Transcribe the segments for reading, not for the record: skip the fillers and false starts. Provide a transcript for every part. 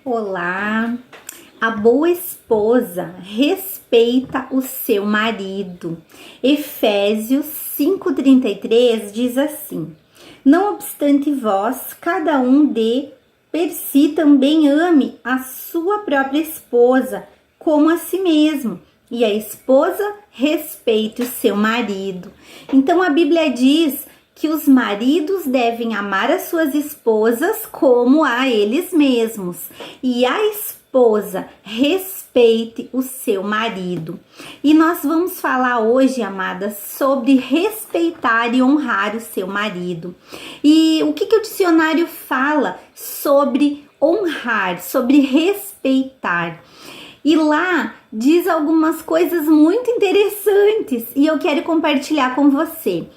Olá! A boa esposa respeita o seu marido. Efésios 5:33 diz assim: Não obstante vós, cada um de per si também ame a sua própria esposa, como a si mesmo, e a esposa respeite o seu marido. Então a Bíblia diz que os maridos devem amar as suas esposas como a eles mesmos, e a esposa respeite o seu marido. E nós vamos falar hoje, amadas, sobre respeitar e honrar o seu marido. E o que o dicionário fala sobre honrar, sobre respeitar? E lá diz algumas coisas muito interessantes e eu quero compartilhar com você.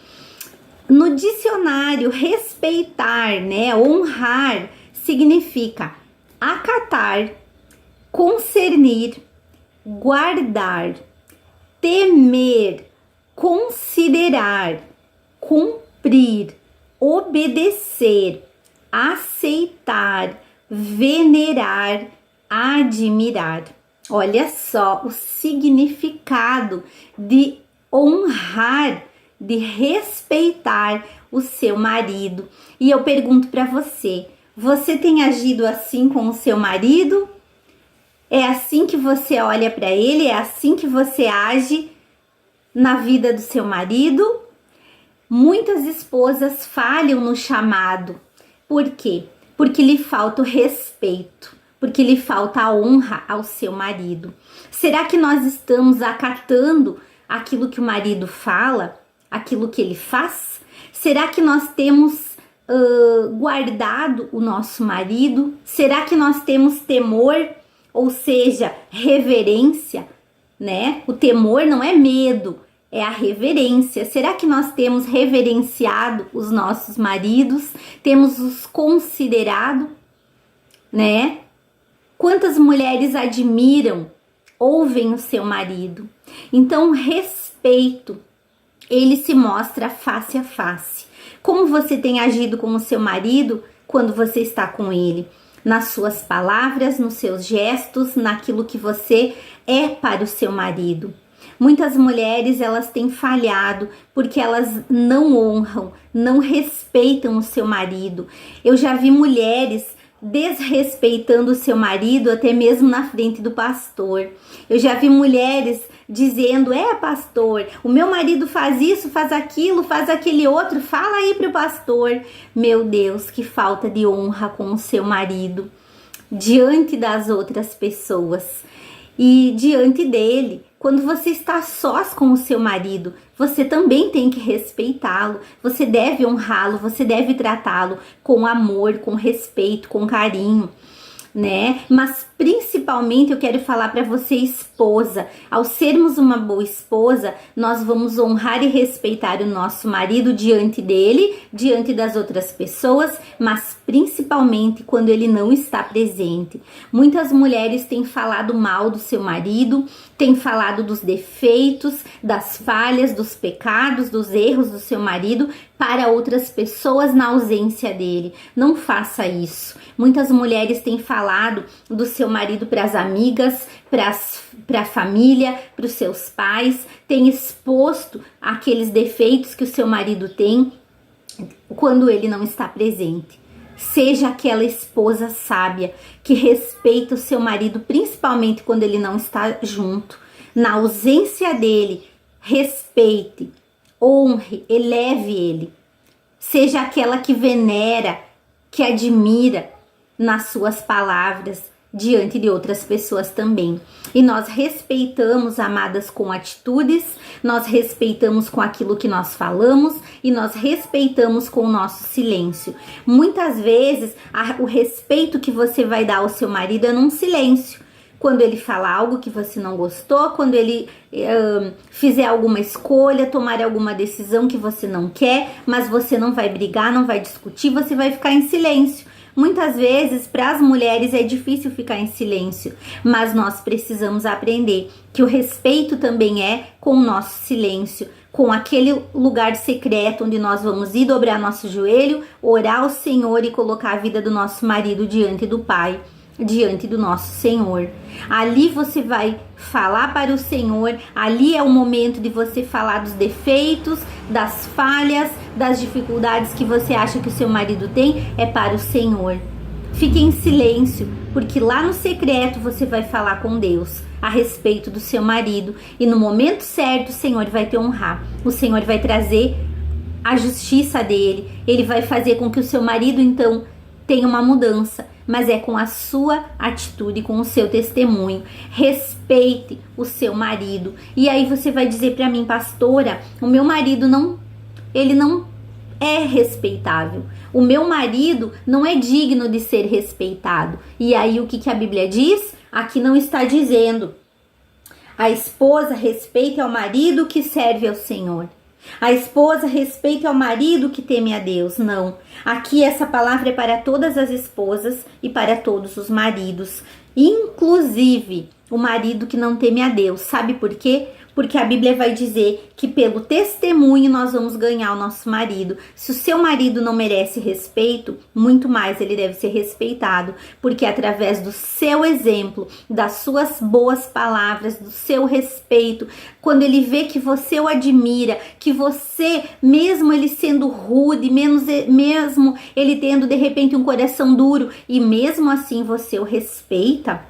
No dicionário, respeitar, honrar, significa acatar, concernir, guardar, temer, considerar, cumprir, obedecer, aceitar, venerar, admirar. Olha só o significado de honrar, de respeitar o seu marido. E eu pergunto para você, você tem agido assim com o seu marido? É assim que você olha para ele? É assim que você age na vida do seu marido? Muitas esposas falham no chamado. Por quê? Porque lhe falta o respeito, porque lhe falta a honra ao seu marido. Será que nós estamos acatando aquilo que o marido fala? Aquilo que ele faz? Será que nós temos guardado o nosso marido? Será que nós temos temor, ou seja, reverência, né? O temor não é medo, é a reverência. Será que nós temos reverenciado os nossos maridos? Temos os considerado, né? Quantas mulheres admiram, ouvem o seu marido? Então, respeito, ele se mostra face a face. Como você tem agido com o seu marido quando você está com ele? Nas suas palavras, nos seus gestos, naquilo que você é para o seu marido. Muitas mulheres, elas têm falhado porque elas não honram, não respeitam o seu marido. Eu já vi mulheres desrespeitando o seu marido até mesmo na frente do pastor. Eu já vi mulheres dizendo: pastor, o meu marido faz isso, faz aquilo, faz aquele outro, fala aí pro pastor. Meu Deus, que falta de honra com o seu marido diante das outras pessoas e diante dele. Quando você está sós com o seu marido, você também tem que respeitá-lo, você deve honrá-lo, você deve tratá-lo com amor, com respeito, com carinho, né? Mas principalmente eu quero falar para você, esposa, ao sermos uma boa esposa, nós vamos honrar e respeitar o nosso marido diante dele, diante das outras pessoas, mas principalmente quando ele não está presente. Muitas mulheres têm falado mal do seu marido, têm falado dos defeitos, das falhas, dos pecados, dos erros do seu marido para outras pessoas na ausência dele. Não faça isso. Muitas mulheres têm falado do seu marido para as amigas, para a família, para os seus pais, têm exposto aqueles defeitos que o seu marido tem quando ele não está presente. Seja aquela esposa sábia que respeita o seu marido, principalmente quando ele não está junto. Na ausência dele, respeite, honre, eleve ele. Seja aquela que venera, que admira nas suas palavras diante de outras pessoas também. E nós respeitamos, amadas, com atitudes, nós respeitamos com aquilo que nós falamos e nós respeitamos com o nosso silêncio. Muitas vezes, o respeito que você vai dar ao seu marido é num silêncio. Quando ele fala algo que você não gostou, quando ele fizer alguma escolha, tomar alguma decisão que você não quer, mas você não vai brigar, não vai discutir, você vai ficar em silêncio. Muitas vezes, para as mulheres é difícil ficar em silêncio, mas nós precisamos aprender que o respeito também é com o nosso silêncio, com aquele lugar secreto onde nós vamos ir dobrar nosso joelho, orar ao Senhor e colocar a vida do nosso marido diante do Pai. diante do nosso Senhor. Ali você vai falar para o Senhor, ali é o momento de você falar dos defeitos, das falhas, das dificuldades que você acha que o seu marido tem, é para o Senhor. Fique em silêncio, porque lá no secreto você vai falar com Deus a respeito do seu marido, e no momento certo o Senhor vai te honrar, o Senhor vai trazer a justiça dele, ele vai fazer com que o seu marido então tenha uma mudança, mas é com a sua atitude, com o seu testemunho. Respeite o seu marido. E aí você vai dizer para mim, pastora, o meu marido não é respeitável. O meu marido não é digno de ser respeitado. E aí o que a Bíblia diz? Aqui não está dizendo: a esposa respeite ao marido que serve ao Senhor. A esposa respeite ao marido que teme a Deus. Não. Aqui essa palavra é para todas as esposas e para todos os maridos, inclusive o marido que não teme a Deus. Sabe por quê? Porque a Bíblia vai dizer que pelo testemunho nós vamos ganhar o nosso marido. Se o seu marido não merece respeito, muito mais ele deve ser respeitado, porque através do seu exemplo, das suas boas palavras, do seu respeito, quando ele vê que você o admira, que você, mesmo ele sendo rude, mesmo ele tendo de repente um coração duro, e mesmo assim você o respeita,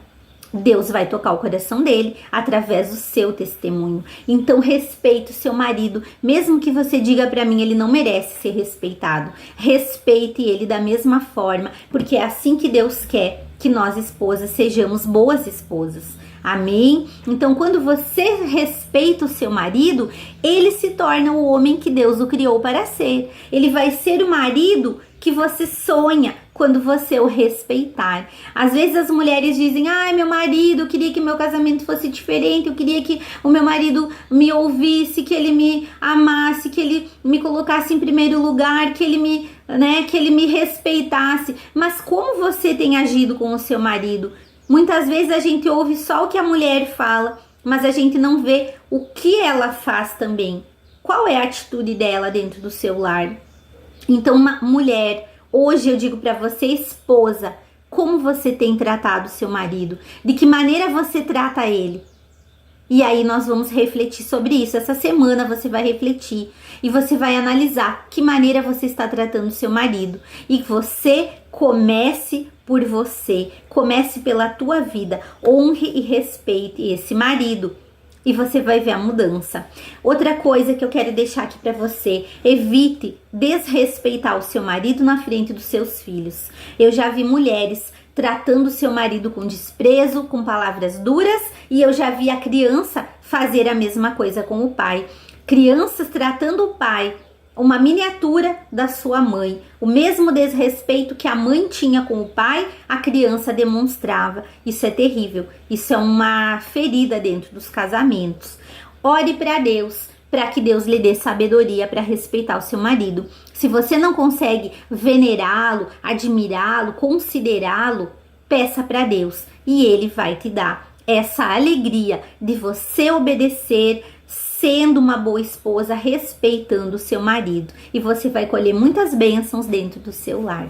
Deus vai tocar o coração dele através do seu testemunho. Então respeite o seu marido, mesmo que você diga para mim ele não merece ser respeitado. Respeite ele da mesma forma, porque é assim que Deus quer que nós esposas sejamos boas esposas. Amém? Então quando você respeita o seu marido, ele se torna o homem que Deus o criou para ser. Ele vai ser o marido que você sonha quando você o respeitar. Às vezes as mulheres dizem: ai, meu marido, eu queria que meu casamento fosse diferente, eu queria que o meu marido me ouvisse, que ele me amasse, que ele me colocasse em primeiro lugar, que ele me respeitasse. Mas como você tem agido com o seu marido? Muitas vezes a gente ouve só o que a mulher fala, mas a gente não vê o que ela faz também. Qual é a atitude dela dentro do seu lar? Então, uma mulher, hoje eu digo para você, esposa, como você tem tratado o seu marido? De que maneira você trata ele? E aí nós vamos refletir sobre isso. Essa semana você vai refletir e você vai analisar que maneira você está tratando o seu marido. E você comece por você, comece pela tua vida, honre e respeite esse marido. E você vai ver a mudança. Outra coisa que eu quero deixar aqui para você: evite desrespeitar o seu marido na frente dos seus filhos. Eu já vi mulheres tratando o seu marido com desprezo, com palavras duras, e eu já vi a criança fazer a mesma coisa com o pai. Crianças tratando o pai, uma miniatura da sua mãe. O mesmo desrespeito que a mãe tinha com o pai, a criança demonstrava. Isso é terrível. Isso é uma ferida dentro dos casamentos. Ore para Deus, para que Deus lhe dê sabedoria para respeitar o seu marido. Se você não consegue venerá-lo, admirá-lo, considerá-lo, peça para Deus e Ele vai te dar essa alegria de você obedecer, sendo uma boa esposa, respeitando o seu marido. E você vai colher muitas bênçãos dentro do seu lar.